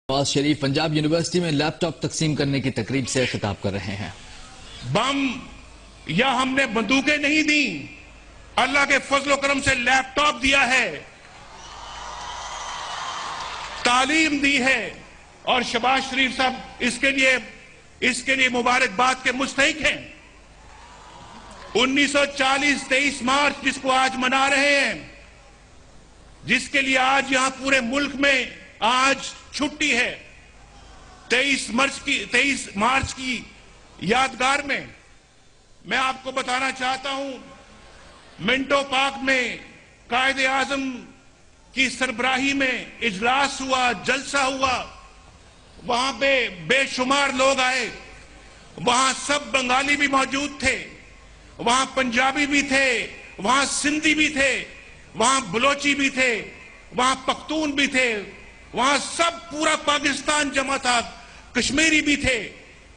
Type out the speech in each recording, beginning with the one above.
Nawaz Sharif Punjab university में laptop तकसीम करने की तकरीब से खिताब कर रहे हैं। बम या हमने बंदूकें नहीं दी, अल्लाह के फजल करम से लैपटॉप दिया है, तालीम दी है और शहबाज शरीफ साहब इसके लिए मुबारकबाद के मुस्तहिक हैं। 1940 23 मार्च जिसको आज मना रहे हैं, जिसके लिए आज यहां पूरे मुल्क में आज छुट्टी है, 23 मार्च की यादगार में मैं आपको बताना चाहता हूं, मिंटो पार्क में कायदे आजम की सरबराही में इजलास हुआ, जलसा हुआ, वहां पे बेशुमार लोग आए, वहां सब बंगाली भी मौजूद थे, वहां पंजाबी भी थे, वहां सिंधी भी थे, वहां बलोची भी थे, वहां पख्तून भी थे, वहां सब पूरा पाकिस्तान जमा था, कश्मीरी भी थे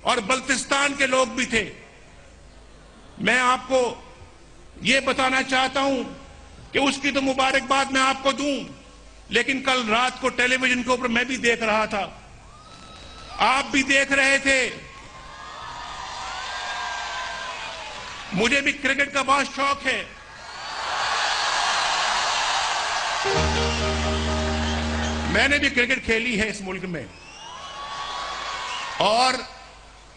और बल्तिस्तान के लोग भी थे। मैं आपको यह बताना चाहता हूं कि उसकी तो मुबारकबाद मैं आपको दूं, लेकिन कल रात को टेलीविजन के ऊपर मैं भी देख रहा था, आप भी देख रहे थे, मुझे भी क्रिकेट का बहुत शौक है। मैंने भी क्रिकेट खेली है इस मुल्क में और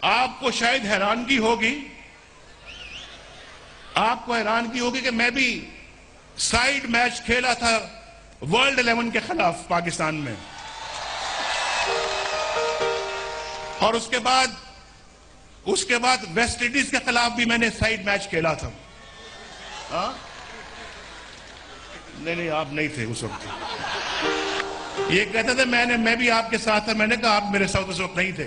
आपको शायद हैरानगी होगी कि मैं भी साइड मैच खेला था वर्ल्ड 11 के खिलाफ पाकिस्तान में, और उसके बाद वेस्ट इंडीज के खिलाफ भी मैंने साइड मैच खेला था। नहीं आप नहीं थे उस वक्त। ये कहते थे मैं भी आपके साथ था, मैंने कहा आप मेरे साथ उस वक्त नहीं थे,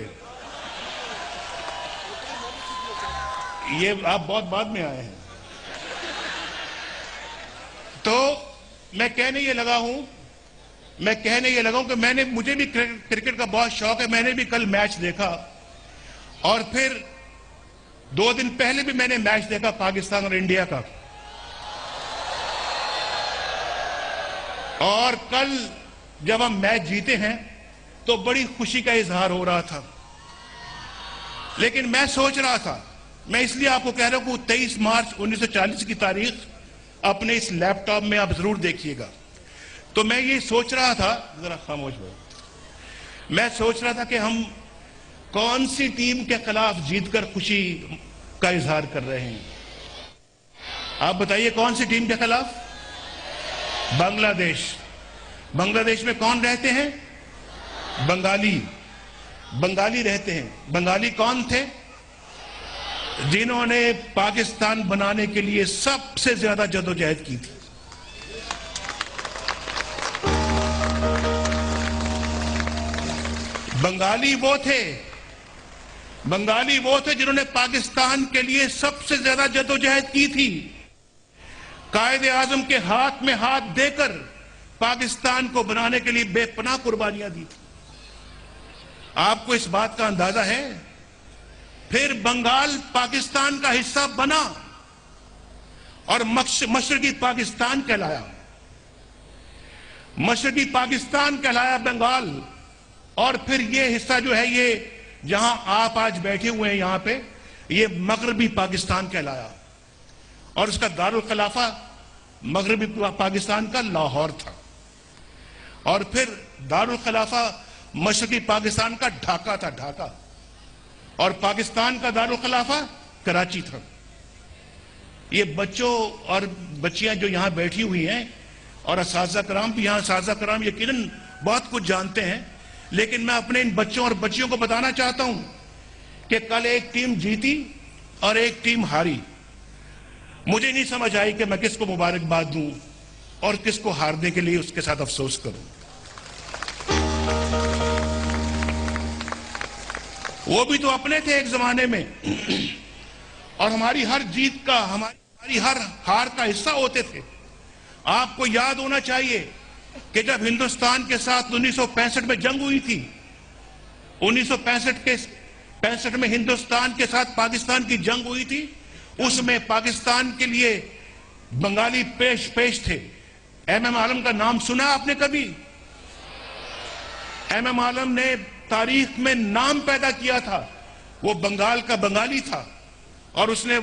ये आप बहुत बाद में आए हैं। तो मैं कहने ये लगा हूं कि मुझे भी क्रिकेट का बहुत शौक है। मैंने भी कल मैच देखा और फिर 2 दिन पहले भी मैंने मैच देखा पाकिस्तान और इंडिया का, और कल जब हम मैच जीते हैं तो बड़ी खुशी का इजहार हो रहा था। लेकिन मैं सोच रहा था, मैं इसलिए आपको कह रहा हूं कि 23 मार्च 1940 की तारीख अपने इस लैपटॉप में आप जरूर देखिएगा। तो मैं ये सोच रहा था, जरा खामोश हो, मैं सोच रहा था कि हम कौन सी टीम के खिलाफ जीतकर खुशी का इजहार कर रहे हैं। आप बताइए कौन सी टीम के खिलाफ? बांग्लादेश में कौन रहते हैं? बंगाली रहते हैं। बंगाली कौन थे? जिन्होंने पाकिस्तान बनाने के लिए सबसे ज्यादा जदोजहद की थी। बंगाली वो थे जिन्होंने पाकिस्तान के लिए सबसे ज्यादा जदोजहद की थी, कायदे आजम के हाथ में हाथ देकर पाकिस्तान को बनाने के लिए बेपनाह कुर्बानियां दी थी। आपको इस बात का अंदाजा है? फिर बंगाल पाकिस्तान का हिस्सा बना और मशरकी पाकिस्तान कहलाया बंगाल, और फिर ये हिस्सा जो है, ये जहां आप आज बैठे हुए हैं यहां पे, ये मगरबी पाकिस्तान कहलाया, और उसका दारुल खिलाफा मगरबी पाकिस्तान का लाहौर था, और फिर दारुल खिलाफा मशरकी पाकिस्तान का ढाका था, ढाका, और पाकिस्तान का दारुल खिलाफा कराची था। ये बच्चों और बच्चियां जो यहां बैठी हुई हैं और असातिज़ा कराम भी यहां, असातिज़ा कराम यकीनन बहुत कुछ जानते हैं, लेकिन मैं अपने इन बच्चों और बच्चियों को बताना चाहता हूं कि कल एक टीम जीती और एक टीम हारी। मुझे नहीं समझ आई कि मैं किसको मुबारकबाद दूं और किसको हारने के लिए उसके साथ अफसोस करूं। वो भी तो अपने थे एक जमाने में, और हमारी हर जीत का, हमारी हर हार का हिस्सा होते थे। आपको याद होना चाहिए कि जब हिंदुस्तान के साथ 1965 में जंग हुई थी, 1965 में हिंदुस्तान के साथ पाकिस्तान की जंग हुई थी, उसमें पाकिस्तान के लिए बंगाली पेश थे। एमएम आलम का नाम सुना आपने कभी? MM आलम ने तारीख में नाम पैदा किया था। वो बंगाल का बंगाली था और उसने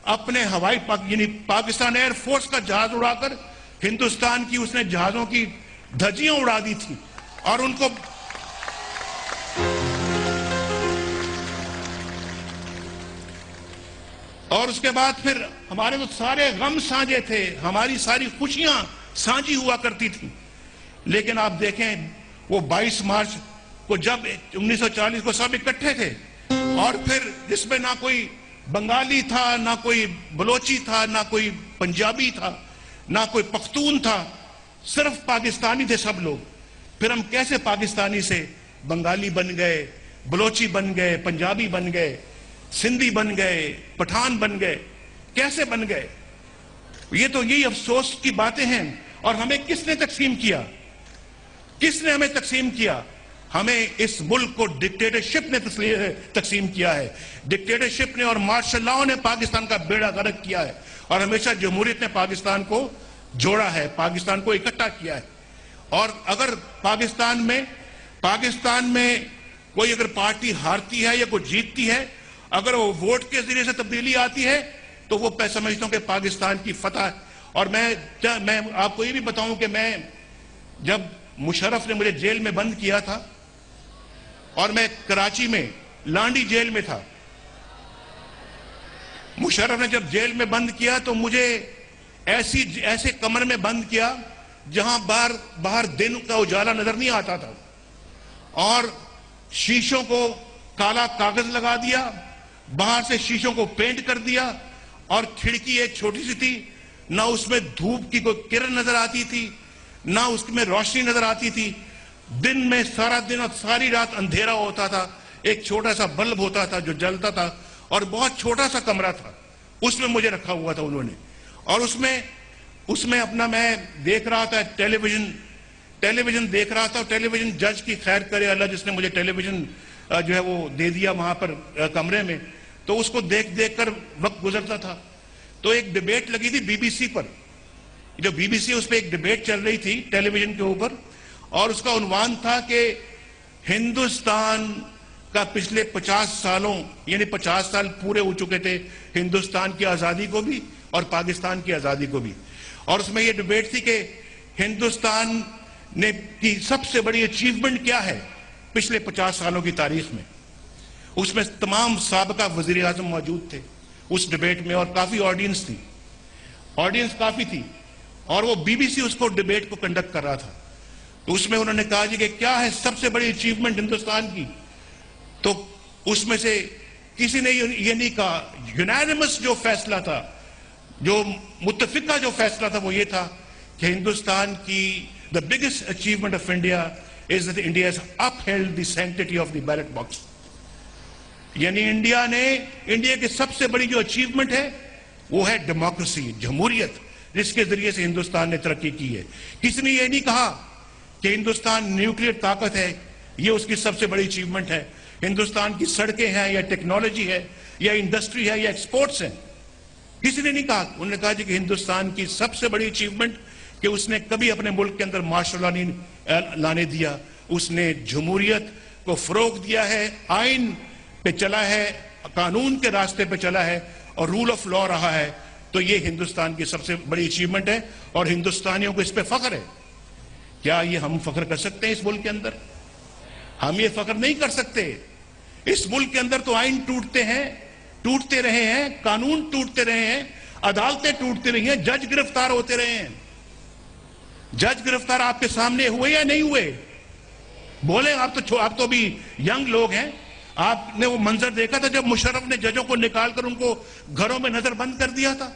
अपने यानी पाकिस्तान एयरफोर्स का जहाज उड़ाकर हिंदुस्तान की उसने जहाजों की धज्जियां उड़ा दी थी और उनको और उसके बाद फिर हमारे तो सारे गम साझे थे, हमारी सारी खुशियां साझी हुआ करती थी। लेकिन आप देखें वो 22 मार्च को जब 1940 को सब इकट्ठे थे और फिर जिसमें ना कोई बंगाली था, ना कोई बलोची था, ना कोई पंजाबी था, ना कोई पख्तून था, सिर्फ पाकिस्तानी थे सब लोग। फिर हम कैसे पाकिस्तानी से बंगाली बन गए, बलोची बन गए, पंजाबी बन गए, सिंधी बन गए, पठान बन गए, कैसे बन गए? ये तो यही अफसोस की बातें हैं। और हमें किसने तकसीम किया? किसने हमें तकसीम किया? हमें इस मुल्क को डिक्टेटरशिप ने तकसीम किया है। डिक्टेटरशिप ने और मार्शल लॉ ने पाकिस्तान का बेड़ा गर्क किया है और हमेशा जमहूरियत ने पाकिस्तान को जोड़ा है, पाकिस्तान को इकट्ठा किया है। और अगर पाकिस्तान में कोई अगर पार्टी हारती है या कोई जीतती है, अगर वो वोट के जरिए से तब्दीली आती है तो वो मैं समझता हूं कि पाकिस्तान की फतह। और मैं आपको ये भी बताऊं कि मैं जब मुशर्रफ ने मुझे जेल में बंद किया था और मैं कराची में लांडी जेल में था, मुशर्रफ ने जब जेल में बंद किया तो मुझे ऐसे कमरे में बंद किया जहां बाहर दिन का उजाला नजर नहीं आता था और शीशों को काला कागज लगा दिया, बाहर से शीशों को पेंट कर दिया और खिड़की एक छोटी सी थी, ना उसमें धूप की कोई किरण नजर आती थी, ना उसमें रोशनी नजर आती थी। दिन में सारा दिन और सारी रात अंधेरा होता था। एक छोटा सा बल्ब होता था जो जलता था और बहुत छोटा सा कमरा था, उसमें मुझे रखा हुआ था उन्होंने। और उसमें अपना मैं देख रहा था टेलीविजन देख रहा था। टेलीविजन जज की खैर करे अल्लाह, जिसने मुझे टेलीविजन जो है वो दे दिया वहां पर कमरे में, तो उसको देख देख कर वक्त गुजरता था। तो एक डिबेट लगी थी बीबीसी पर, जो बीबीसी उस पर एक डिबेट चल रही थी टेलीविजन के ऊपर और उसका उन्वान था कि हिंदुस्तान का पिछले 50 सालों यानी 50 साल पूरे हो चुके थे हिंदुस्तान की आजादी को भी और पाकिस्तान की आजादी को भी। और उसमें यह डिबेट थी कि हिंदुस्तान ने की सबसे बड़ी अचीवमेंट क्या है पिछले 50 सालों की तारीख में। उसमें तमाम साबका वजीर आजम मौजूद थे उस डिबेट में और काफी ऑडियंस काफी थी और वो बीबीसी उसको डिबेट को कंडक्ट कर रहा था। तो उसमें उन्होंने कहा जी कि क्या है सबसे बड़ी अचीवमेंट हिंदुस्तान की, तो उसमें से किसी ने ये नहीं कहा। यूनानिमस जो फैसला था, जो मुत्तफिका जो फैसला था, वो ये था कि हिंदुस्तान की the biggest achievement of India is that India has upheld the sanctity of the ballot box. यानी इंडिया की सबसे बड़ी जो अचीवमेंट है वो है डेमोक्रेसी, जमहूरियत, जिसके जरिए से हिंदुस्तान ने तरक्की की है। किसी ने यह नहीं कहा कि हिंदुस्तान न्यूक्लियर ताकत है, ये उसकी सबसे बड़ी अचीवमेंट है। हिंदुस्तान की सड़कें हैं या टेक्नोलॉजी है या इंडस्ट्री है या एक्सपोर्ट्स हैं, किसी ने नहीं कहा। उन्होंने कहा जी कि हिंदुस्तान की सबसे बड़ी अचीवमेंट कि उसने कभी अपने मुल्क के अंदर मार्शल लॉ नहीं लाने दिया, उसने जमहूरियत को फरोग दिया है, आइन पे चला है, कानून के रास्ते पे चला है और रूल ऑफ लॉ रहा है। तो ये हिंदुस्तान की सबसे बड़ी अचीवमेंट है और हिंदुस्तानियों को इस पे फख्र है। क्या ये हम फख्र कर सकते हैं इस मुल्क के अंदर? हम ये फख्र नहीं कर सकते। इस मुल्क के अंदर तो आइन टूटते रहे हैं, कानून टूटते रहे हैं, अदालतें टूटती रही हैं, जज गिरफ्तार होते रहे हैं। जज गिरफ्तार आपके सामने हुए या नहीं हुए? बोले। आप तो अभी यंग लोग हैं, आपने वो मंजर देखा था जब मुशर्रफ ने जजों को निकालकर उनको घरों में नजर बंद कर दिया था।